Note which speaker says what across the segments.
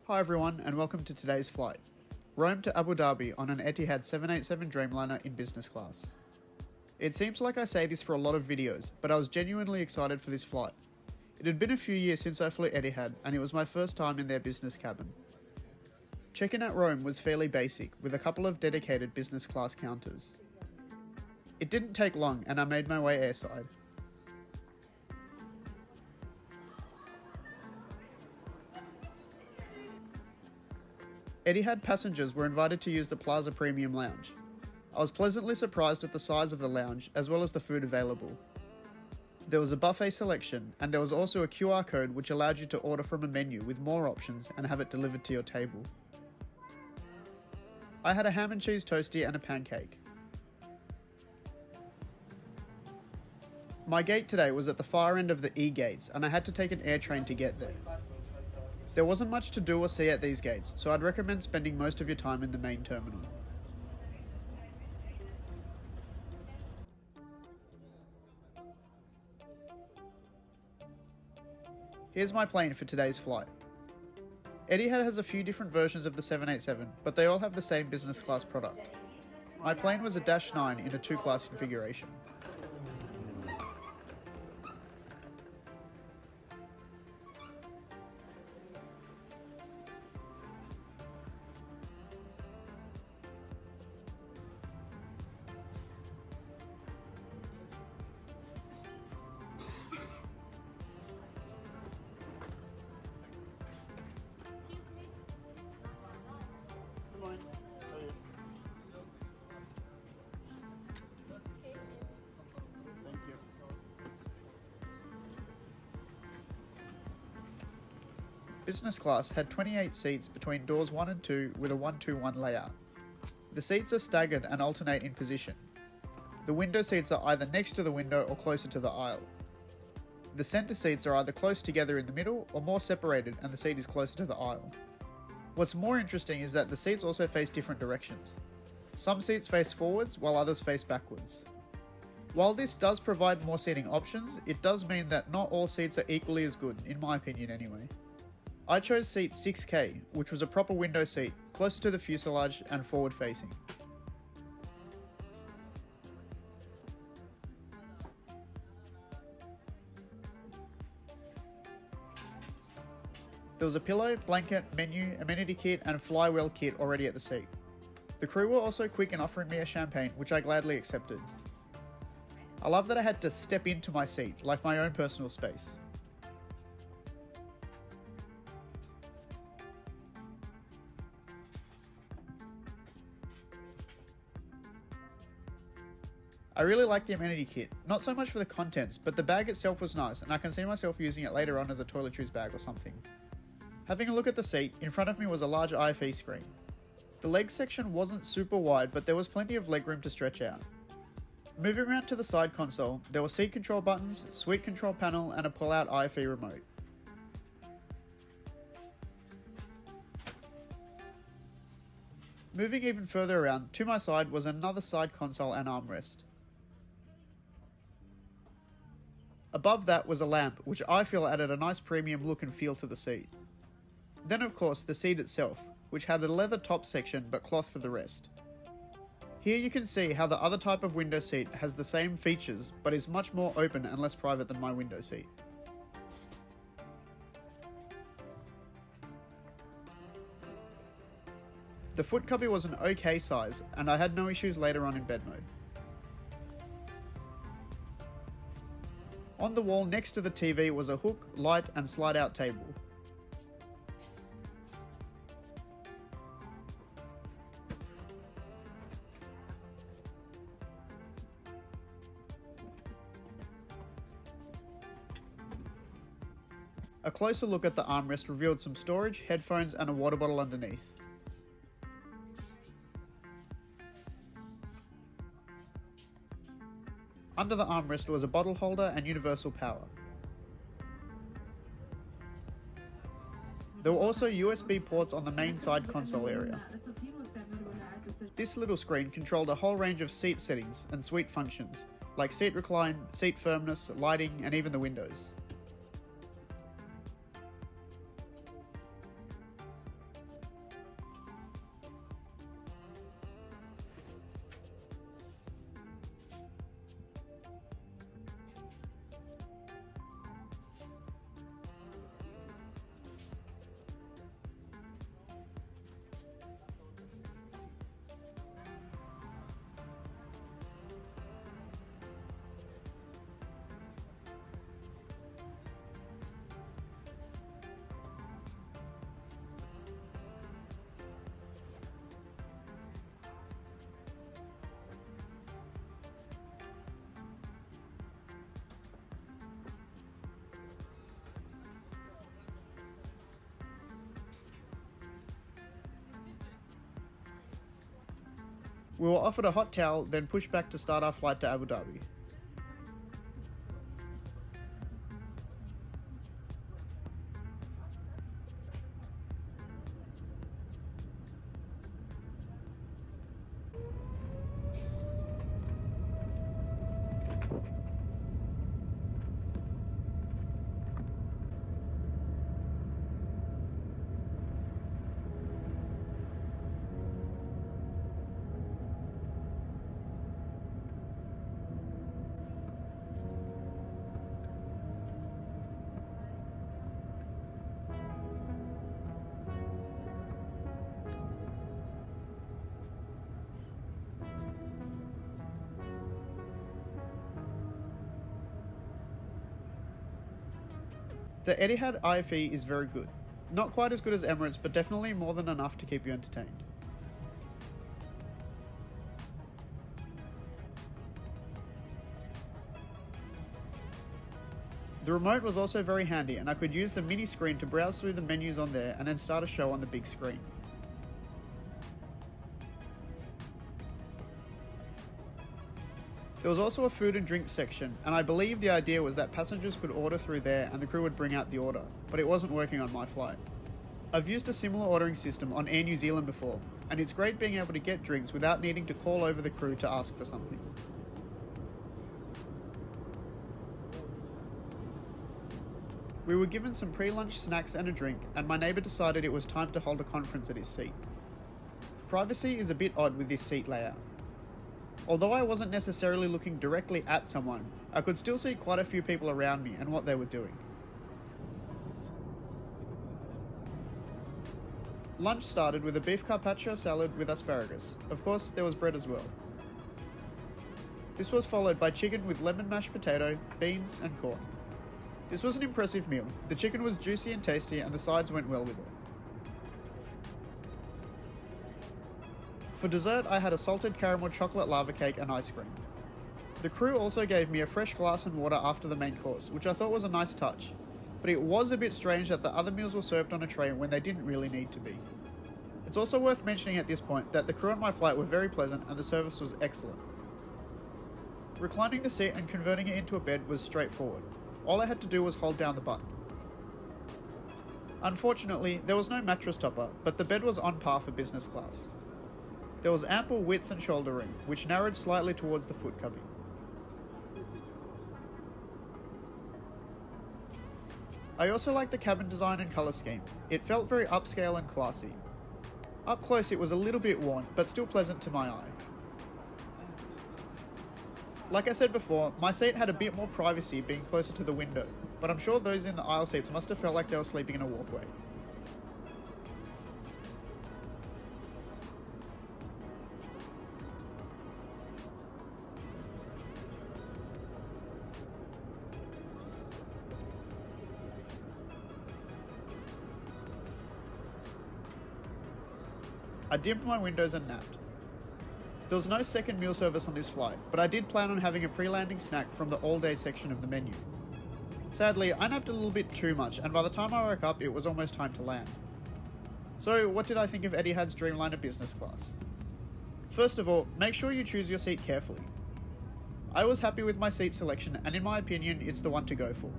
Speaker 1: Hi everyone and welcome to today's flight. Rome to Abu Dhabi on an Etihad 787 Dreamliner in business class. It seems like I say this for a lot of videos, but I was genuinely excited for this flight. It had been a few years since I flew Etihad and it was my first time in their business cabin. Check-in at Rome was fairly basic, with a couple of dedicated business class counters. It didn't take long and I made my way airside. Etihad passengers were invited to use the Plaza Premium Lounge. I was pleasantly surprised at the size of the lounge as well as the food available. There was a buffet selection and there was also a QR code which allowed you to order from a menu with more options and have it delivered to your table. I had a ham and cheese toastie and a pancake. My gate today was at the far end of the E gates and I had to take an air train to get there. There wasn't much to do or see at these gates, so I'd recommend spending most of your time in the main terminal. Here's my plane for today's flight. Etihad has a few different versions of the 787, but they all have the same business class product. My plane was a Dash 9 in a 2-class configuration. Business class had 28 seats between doors 1 and 2 with a 1-2-1 layout. The seats are staggered and alternate in position. The window seats are either next to the window or closer to the aisle. The centre seats are either close together in the middle or more separated and the seat is closer to the aisle. What's more interesting is that the seats also face different directions. Some seats face forwards while others face backwards. While this does provide more seating options, it does mean that not all seats are equally as good, in my opinion anyway. I chose seat 6K, which was a proper window seat, closer to the fuselage and forward facing. There was a pillow, blanket, menu, amenity kit and flywheel kit already at the seat. The crew were also quick in offering me a champagne, which I gladly accepted. I love that I had to step into my seat, like my own personal space. I really like the amenity kit, not so much for the contents, but the bag itself was nice and I can see myself using it later on as a toiletries bag or something. Having a look at the seat, in front of me was a large IFE screen. The leg section wasn't super wide, but there was plenty of legroom to stretch out. Moving around to the side console, there were seat control buttons, suite control panel and a pull-out IFE remote. Moving even further around, to my side was another side console and armrest. Above that was a lamp, which I feel added a nice premium look and feel to the seat. Then of course the seat itself, which had a leather top section but cloth for the rest. Here you can see how the other type of window seat has the same features but is much more open and less private than my window seat. The foot cubby was an okay size and I had no issues later on in bed mode. On the wall next to the TV was a hook, light and slide out table. A closer look at the armrest revealed some storage, headphones and a water bottle underneath. Under the armrest was a bottle holder and universal power. There were also USB ports on the main side console area. This little screen controlled a whole range of seat settings and suite functions, like seat recline, seat firmness, lighting and even the windows. We were offered a hot towel, then pushed back to start our flight to Abu Dhabi. The Etihad IFE is very good. Not quite as good as Emirates, but definitely more than enough to keep you entertained. The remote was also very handy, and I could use the mini screen to browse through the menus on there and then start a show on the big screen. There was also a food and drink section, and I believe the idea was that passengers could order through there and the crew would bring out the order, but it wasn't working on my flight. I've used a similar ordering system on Air New Zealand before, and it's great being able to get drinks without needing to call over the crew to ask for something. We were given some pre-lunch snacks and a drink, and my neighbour decided it was time to hold a conference at his seat. Privacy is a bit odd with this seat layout. Although I wasn't necessarily looking directly at someone, I could still see quite a few people around me and what they were doing. Lunch started with a beef carpaccio salad with asparagus. Of course, there was bread as well. This was followed by chicken with lemon mashed potato, beans and corn. This was an impressive meal. The chicken was juicy and tasty, and the sides went well with it. For dessert, I had a salted caramel chocolate lava cake and ice cream. The crew also gave me a fresh glass and water after the main course, which I thought was a nice touch, but it was a bit strange that the other meals were served on a tray when they didn't really need to be. It's also worth mentioning at this point that the crew on my flight were very pleasant and the service was excellent. Reclining the seat and converting it into a bed was straightforward. All I had to do was hold down the button. Unfortunately, there was no mattress topper, but the bed was on par for business class. There was ample width and shoulder room, which narrowed slightly towards the foot cubby. I also liked the cabin design and colour scheme. It felt very upscale and classy. Up close it was a little bit worn, but still pleasant to my eye. Like I said before, my seat had a bit more privacy being closer to the window, but I'm sure those in the aisle seats must have felt like they were sleeping in a walkway. I dimmed my windows and napped. There was no second meal service on this flight, but I did plan on having a pre-landing snack from the all-day section of the menu. Sadly, I napped a little bit too much, and by the time I woke up, it was almost time to land. So, what did I think of Etihad's Dreamliner business class? First of all, make sure you choose your seat carefully. I was happy with my seat selection, and in my opinion, it's the one to go for.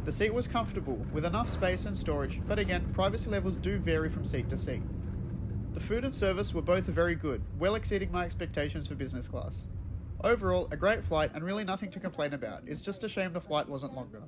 Speaker 1: The seat was comfortable, with enough space and storage, but again, privacy levels do vary from seat to seat. The food and service were both very good, well exceeding my expectations for business class. Overall, a great flight and really nothing to complain about. It's just a shame the flight wasn't longer.